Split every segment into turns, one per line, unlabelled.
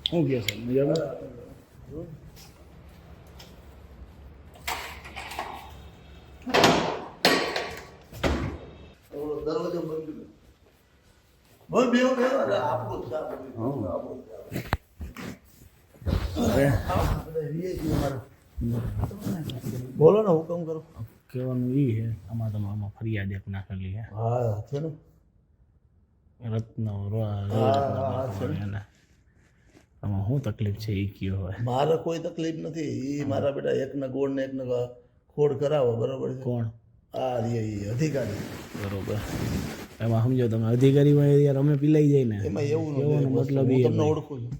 શું કહે છે મજામાં?
દરવાજો બંધ બોલો ને હુકમ કરો.
કહેવાનું એ છે આમાં તમે આમાં ફરિયાદ એક નાખેલી છે.
હા છે ને
રત્ન એને આમાં શું તકલીફ છે એ કયો હોય.
મારે કોઈ તકલીફ નથી. એ મારા બેટા એકને ગોળ ને એકને ખોડ કરાવો બરાબર છે.
કોણ?
આ રે અધિકારી.
બરોબર. એમાં સમજો તમે અધિકારીમાં યાર અમે પીલાઈ જાય ને
એમાં એવું
મતલબ
હું
એ
તમને ઓળખું છું.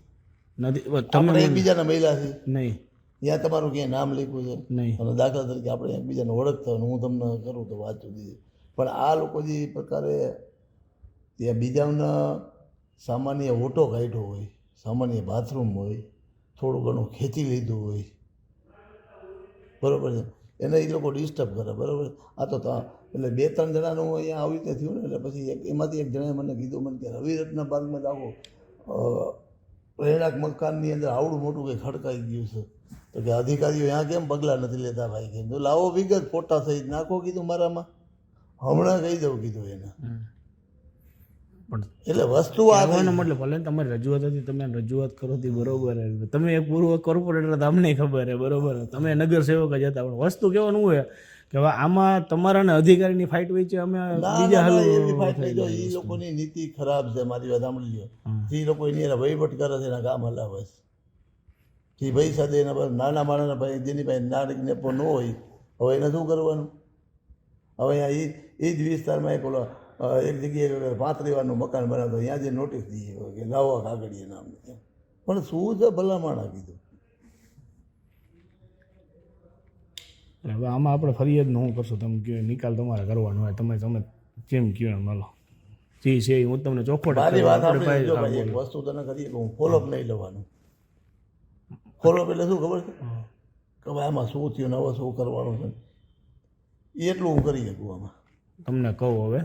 નથી
તમે
તમે
એકબીજાના મહિલા છે
નહીં
ત્યાં તમારું ક્યાંય નામ લખ્યું છે
નહીં
અને દાખલા તરીકે આપણે એકબીજાને ઓળખતા હોય હું તમને કરું તો વાત જુદી છે. પણ આ લોકો જે પ્રકારે ત્યાં બીજાના સામાન્ય ઓટો કાઢ્યો હોય, સામાન્ય બાથરૂમ હોય, થોડું ઘણું ખેંચી લીધું હોય બરાબર છે, એને એ લોકો ડિસ્ટર્બ કરે બરાબર. આ તો એટલે 2-3 જણાનું અહીંયા આવી રીતે થયું ને એટલે પછી એમાંથી એક જણાએ મને કીધું મને કે રવિરત્ન પાર્કમાં જ આવો રહેણાંક મકાનની અંદર આવડું મોટું કંઈ ખડકાઈ ગયું છે તો કે અધિકારીઓ ત્યાં કેમ પગલાં નથી લેતા ભાઈ? કીધું તો લાવો વિગત ફોટા સહિત નાખો કીધું મારામાં, હમણાં કહી દઉં કીધું એને.
પણ
એટલે વસ્તુ
આવવાનો મતલબ ભલે તમારી રજૂઆત હતી તમે રજૂઆત કરો તે બરોબર તમે એક પૂર્વ કોર્પોરેટર તમને ખબર છે બરોબર તમે નગરસેવક જ હતા પણ વસ્તુ કેવાનું હોય કે હવે આમાં તમારા ને અધિકારીની ફાઇટ હોય છે અમે બીજા હાલ
એવી ફાઇટ નહીં. જો એ લોકોની નીતિ ખરાબ છે. મારી વાત સાંભળી લો. જે લોકો એની વહીવટ કરે છે એના કામ હલાવે છે. જે ભાઈ સાથે એના પર નાના માણસના ભાઈ જેની પાસે નાની નેપો ન હોય હવે એને શું કરવાનું? હવે અહીંયા એ જ વિસ્તારમાં એક ઓલો એક જગ્યાએ 35 વારનું મકાન બનાવતો ત્યાં જે નોટિસ દઈએ કે લાવો કાગળીએ નામ પણ શું છે ભલામણ કીધું.
હવે આમાં આપણે ફરિયાદ ન હું કરશું તમે કહો નિકાલ તમારે કરવાનો હોય તમે જેમ કહો એમ હાલો જે છે હું તમને ચોખ્ખો
મારી વાત આપણે જો ભાઈ એક વસ્તુ તને કરીએ કે હું ફોલોઅપ નહીં લેવાનું. ફોલોઅપ એટલે શું ખબર છે કે ભાઈ આમાં શું થયું ને હવે શું કરવાનું છે એટલું હું કરી શકું આમાં.
તમને કહું હવે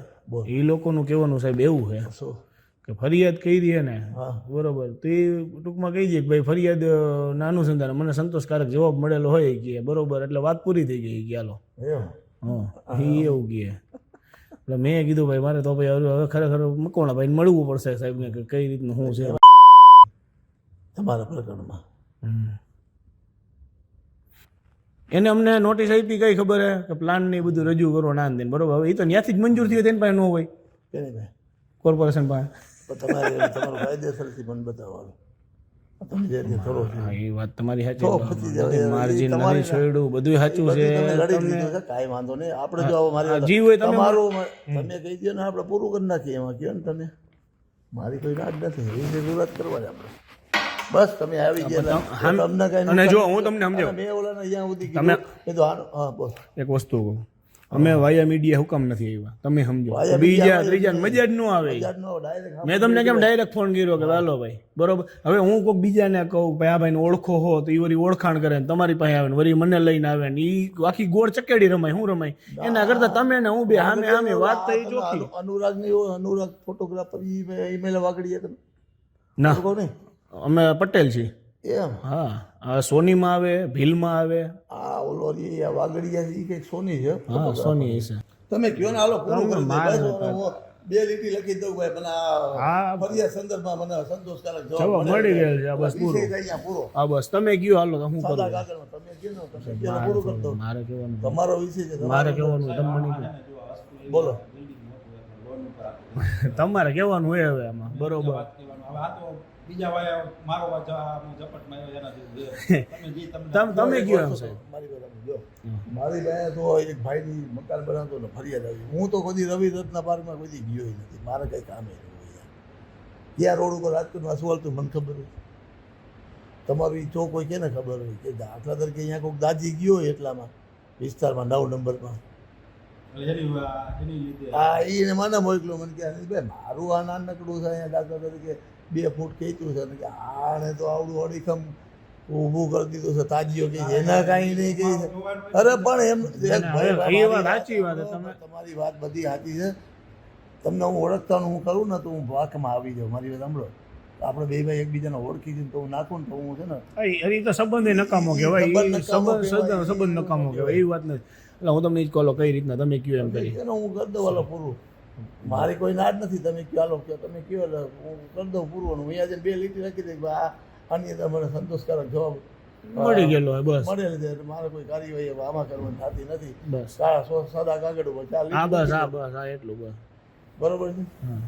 એ લોકોનું કહેવાનું સાહેબ એવું છે
શું
કે ફરિયાદ કરી છે ને
હા
બરોબર તો એ ટૂંકમાં કહી દે કે ભાઈ ફરિયાદ ના અનુસંધાને મને સંતોષકારક જવાબ મળેલો હોય કે બરોબર એટલે વાત પૂરી થઈ ગઈ કે હાલો
એમ
હા એ એવું કહે. એટલે મેં કીધું ભાઈ મારે તો ભાઈ હવે ખરેખર મકવાણા ભાઈને મળવું પડશે સાહેબને કે કઈ રીતનું શું છે
તમારા પ્રકરણમાં.
એને અમને નોટિસ આપી કઈ ખબર હે કે પ્લાન ને બધું રજૂ કરો ના દે બરોબર હવે એ તો ત્યાંથી જ મંજૂર થયું તેની પાસે ન હોય
કેની ભાઈ
કોર્પોરેશન પાસે
તમારે તમારું કાયદેસરથી પણ બતાવવાનું તમે જે રીતે કરો છો
એ વાત તમારી
તો
સાચી
પછી હવે
માર્જિન
તમારી
નથી છોડ્યું બધું સાચું છે
તમે લડી લીધું છે કાંઈ વાંધો નહીં. આપણે જો આવો મારી
જી હોય તમે
તમારું તમે કહી દો ને આપણે પૂરું કરી નાખીએ એમાં કહો ને તમે મારી કોઈ રાત નથી એની જરૂરત કરવા જ આપણે બસ તમે આવી ગયા તમને કઈ
અને જો હું તમને સમજાવું
મેં ઓલાને અહીંયા સુધી કીધું કીધું હા બોલ
એક વસ્તુ કહું અમે વાયા મીડિયા હુકમ નથી આવ્યા તમે સમજો બીજા ત્રીજા મજા જ ન આવે
ડાયરેક્ટ
મેં તમને કેમ ડાયરેક્ટ ફોન કર્યો કે હાલો ભાઈ બરોબર હવે હું કોઈક બીજાને કહું ભાઈ આ ભાઈને ઓળખો હો તો એ વળી ઓળખાણ કરે ને તમારી પાસે આવે ને વળી મને લઈને આવે ને એ આખી ગોળ ચકેડી રમાય શું રમાય એના કરતા તમે ને હું બે સામે સામે વાત થઈ ચોખ્ખી.
અનુરાગ ફોટોગ્રાફર ઈમેલ વાગડીએ તમે
ના
કહો ને
અમે પટેલ છીએ
એમ
હા સોનીમાં આવે ભીલમાં આવે
આ ઓલો આ વાગડિયા છે એ કંઈક સોની છે
હા સોની છે
તમે કયો ને હાલો પૂરું કરી દે બસ હું 2 લીટી લખી દઉં ભાઈ મને આ ફરિયાદ સંદર્ભમાં મને સંતોષકારક જવાબ
મળી ગયેલ છે આ બસ પૂરો
અહીંયા પૂરો
આ બસ તમે કયો હાલો તો હું
સાદા
કરું
કાગળમાં તમે કયો ને તમે અત્યારે પૂરું કરી દો
મારે કહેવાનું
તમારો વિષય છે
મારે કહેવાનું તમે મને
બોલો
તમારે કહેવાનું હોય હવે આમાં બરોબર
બીજા વાયા મારો ઝપટમાં એના જેવું
તમે કયો એમ સાહેબ
મારી પાસે તો એક ભાઈની મકાન બનાવતો ને ફરિયાદ આવી. હું તો કદી રવિરત્ન પાર્કમાં કદી ગયો નથી. મારે કંઈ કામે નહીં હોય ત્યાં રોડ ઉપર રાજકોટમાં શું હાલતું મને ખબર હોય. તમારું એ ચોક હોય કેને ખબર હોય કે દાખલા તરીકે અહીંયા કોઈક દાજી ગયો હોય એટલામાં વિસ્તારમાં 9 નંબરમાં હા એને મને મોકલ્યો મને કે ભાઈ મારું આ નાનકડું છે અહીંયા દાખલા તરીકે 2 ફૂટ ખેંચ્યું છે કે આને તો આવડું અડીખમ ઊભું કરી દીધું છે તાજીઓ કે એના કાંઈ નહીં કહી અરે પણ એમ
સાચી વાત
તમારી વાત બધી સાચી છે. તમને હું ઓળખતાનું હું કરું ને તો હું વાંકમાં આવી જાઉં. મારી વાત સાંભળો આપણે બે ભાઈ એકબીજાને ઓળખી છે તો હું નાખું ને તો હું છે ને
એ તો સંબંધ એ નકામો કહેવાય સંબંધ નકામો કહેવાય એવી વાત નથી. એટલે હું તમને જ કહો કઈ રીતના તમે કયો એમ કરી
એનો હું કરી દઉં હાલો પૂરું. મારી કોઈ નાડ નથી, તમે કયો હાલો કયો તમે કયો એટલે હું કરી દઉં પૂરું. અને હું અહીંયા જઈને 2 લીટી રાખી દઈ કે આની અંદર મને સંતોષકારક જવાબ
મળી ગયેલો હોય બસ.
મળેલ છે એટલે મારે કોઈ કાર્યવાહી આમાં કરવાની થતી નથી.
બસ
સાદા કાગળ ઉપર 4
હા બસ
લીટી
હા બસ હા એટલું બસ.
બરોબર છે,
હા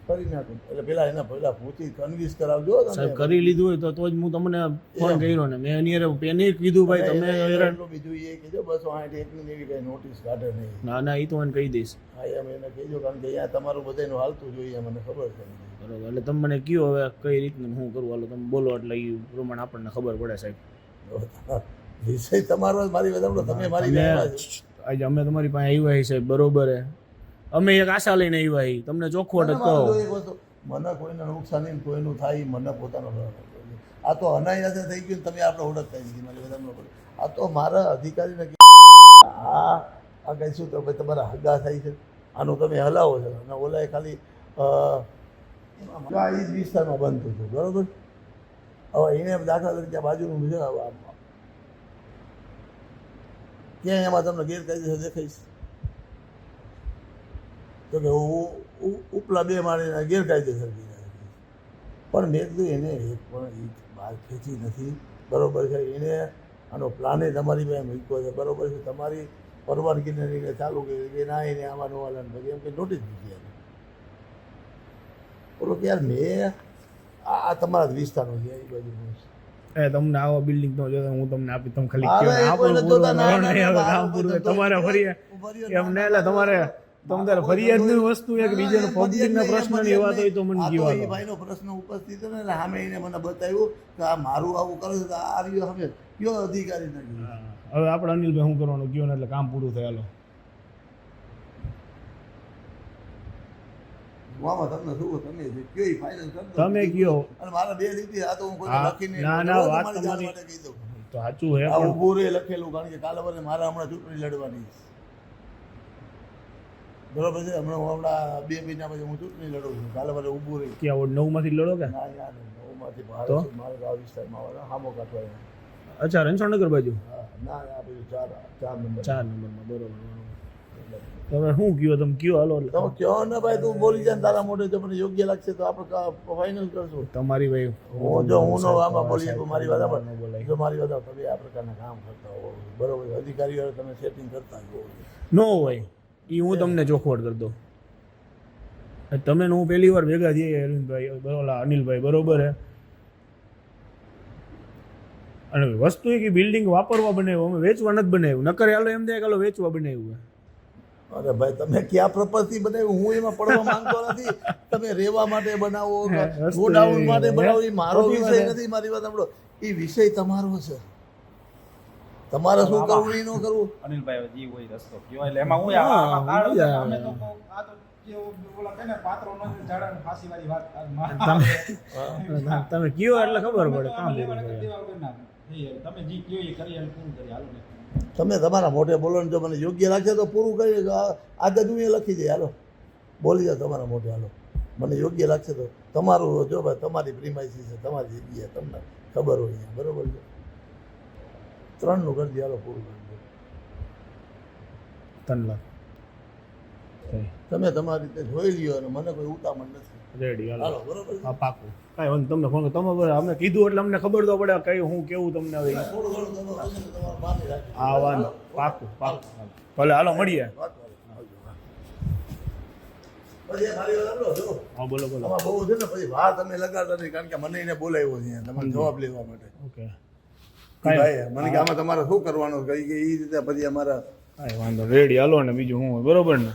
કરી નાખું. એટલે પેલા એના પહેલા પૂછી કન્વિન્સ કરાવજો
સાહેબ કરી લીધું હોય તો જ હું તમને ફોન કર્યો ને મેં એની કીધું ભાઈ તમે હેરાન
બીજું એ કીધો 261 એકની એવી કઈ નોટિસ કાઢે નહીં.
ના ના એ તો મને કહી દઈશ.
હા એમ એને કહેજો, કારણ કે અહીંયા તમારું બધાનું હાલતું જોઈએ મને ખબર છે.
બરોબર એટલે તમે મને કયો હવે કઈ રીતનું હું કરું હાલો તમે બોલો એટલે એ પ્રમાણે આપણને ખબર પડે સાહેબ.
વિષય તમારો મારી વધારો તમે મારી
આજે અમે તમારી પાસે આવ્યા છીએ સાહેબ બરોબર હે અમે એક આશા લઈને આવ્યા છીએ તમને ચોખવટ જ કહો.
મને કોઈને નુકસાન નહીં કોઈનું થાય મને પોતાનો આ તો અનાયાસે થઈ ગયું તમે આપણે ઓળખતા નથી મારી વધારો પડે. આ તો મારા અધિકારીને આ કહીશું તો ભાઈ તમારા હગા થાય છે આનું તમે હલાવો છો અને ઓલાએ ખાલી આ એ જ વિસ્તારમાં બનતું હતું બરાબર. હવે એને દાખલા તરીકે આ બાજુનું છે ક્યાંય એમાં તમને ગેરકાયદેસર દેખાઈશ તો કે હું ઉપલા 2 માળીના ગેરકાયદેસર પણ મેં કીધું એને એક પણ બહાર ખેંચી નથી બરાબર છે. એને આનો પ્લાને તમારી પાસે મૂક્યો છે બરાબર છે. તમારી પરવાનગીને લઈને ચાલુ કરી કે ના એને આમાં નો હાલે પછી એમ કે નોટિસ દીધી એને બોલો કે યાર મેં આ તમારા જ વિસ્તારનો છે એ બાજુ
તમને આવા બિલ્ડિંગ તો જોતા હું તમને આપી તમે ખાલી
અરે
કયો
કોઈ નથી જોતા, ના, ના, ના,
કામ પૂરું તમારે ફરી એમ ને એટલે તમારે ફરિયાદની વસ્તુ એક બીજાનો પબ્લિકના પ્રશ્નની વાત હોય તો મને
આ
કહેવા
તો
દો.
એ ભાઈનો પ્રશ્ન ઉપસ્થિત હતો ને એટલે સામે એને મને બતાવ્યું કે આ મારું આવું કરે છે તો આ રહ્યો સામે કયો અધિકારી નથી.
હવે આપણે અનિલભાઈ શું કરવાનું કયો ને એટલે કામ પૂરું થાય હાલો.
આમાં તમને શું તમે જે કયો એ ફાઇનલ કરી દો.
તમે કયો
અને મારા 2 લીટી આ તો હું કોઈને
હા,
લખીને
ના, ના, વાત
તમારી જાણ
તમારી-
માટે કહી દઉં.
તો સાચું હે
આ
પણ
ઊભું રે લખેલું, કારણ કે કાલે વરે મારે હમણાં ચૂંટણી લડવાની છે. બરોબર છે, હમણાં 2 મહિના પછી હું ચૂંટણી લડું છું. કાલે વરે ઊભું રહી
ક્યાં વોર્ડ 9 માંથી લડો કે
ના યાર નવમાંથી બહાર
તો?
છે, મારે આ વિસ્તારમાં આવે હામો કાઢવા.
અચ્છા રણછોડનગર બાજુ
હા ના આ બધું 4 નંબર
4 નંબરમાં બરોબર તમે શું કયો તમે કયો હાલો એટલે.
તમે કહો ને ભાઈ તું બોલી જાય ને તારા મોઢે જો મને યોગ્ય લાગશે તો આપણે ફાઇનલ કરશું.
તમારી ભાઈ
હું નો આમાં બોલીએ તો મારી વાત
ન બોલાય.
જો મારી વાત તમે આ પ્રકારના કામ કરતા હો બરોબર અધિકારીઓ તમે સેટિંગ કરતા હો
નો હોય એ હું તમને ચોખવટ કરી દઉં. તમે ને હું પહેલી વાર ભેગા થઈએ અરવિંદભાઈ બરોબર અનિલભાઈ બરોબર હે અને વસ્તુ એ કે બિલ્ડિંગ વાપરવા બનાવ્યું અમે વેચવા નથી બનાવ્યું નકર હાલો એમ થાય કે હાલો વેચવા બનાવ્યું
અરે ભાઈ તમે ક્યાં પ્રપતિ બનાવ્યું હું એમાં પડવા માંગતો નથી. તમે રહેવા માટે બનાવો ગોડાઉન માટે બનાવો એ મારો વિષય નથી. મારી વાત સાંભળો એ વિષય તમારો છે, તમારે શું કરવું એ ન કરવું.
અનિલભાઈ જી હોય રસ્તો કયો એટલે એમાં હું
હા,
આમાં કારણ
મજા
અમે તો
આવે.
આ તો જે ઓલા કહે ને પાત્રો ન જાડે ફાંસી વાળી વાત
તમે કયો એટલે ખબર પડે કામ પૂરું થાય.
તમે જી કયો એ કરી અને પૂરું કરી હાલો ને.
તમે તમારા મોઢે બોલો ને જો મને યોગ્ય લાગશે તો પૂરું કરી આજે હું એ લખી દે હાલો બોલી જાઓ તમારા મોઢે હાલો મને યોગ્ય લાગશે તો તમારું જો ભાઈ તમારી પ્રીમાઇસી છે તમારી જગ્યાએ તમને ખબર હોય બરોબર છે 3 નું કરી દે હાલો પૂરું કરી દો.
3 લાખ
તમે તમારી રીતે જોઈ લ્યો અને મને કોઈ ઉતામળ નથી.
રેડી હાલો
હાલો બરોબર છે.
હા પાકું કાંઈ વાંધો તમને ફોન તમે અમને કીધું એટલે અમને ખબર તો પડે કઈ હું કેવું તમને હવે
થોડું ઘણું તમે હશે ને તમારે માની રાખજો.
હા વાંધો પાકું ભલે હાલો મળીએ.
વાત કરો. આવજો, હા. પછી મારી વાત સાંભળો, જો
હા બોલો બોલો
આમાં બહુ છે ને પછી વાત અમે લગાડતા નહીં, કારણ કે મને એને બોલાવ્યો છે તમારે જવાબ લેવા માટે.
ઓકે
ભાઈ મને કે આમાં તમારે શું કરવાનું કઈ કે એ રીતે પછી અમારા
કાંઈ વાંધો રેડી હાલો ને બીજું હું હોય બરોબર ને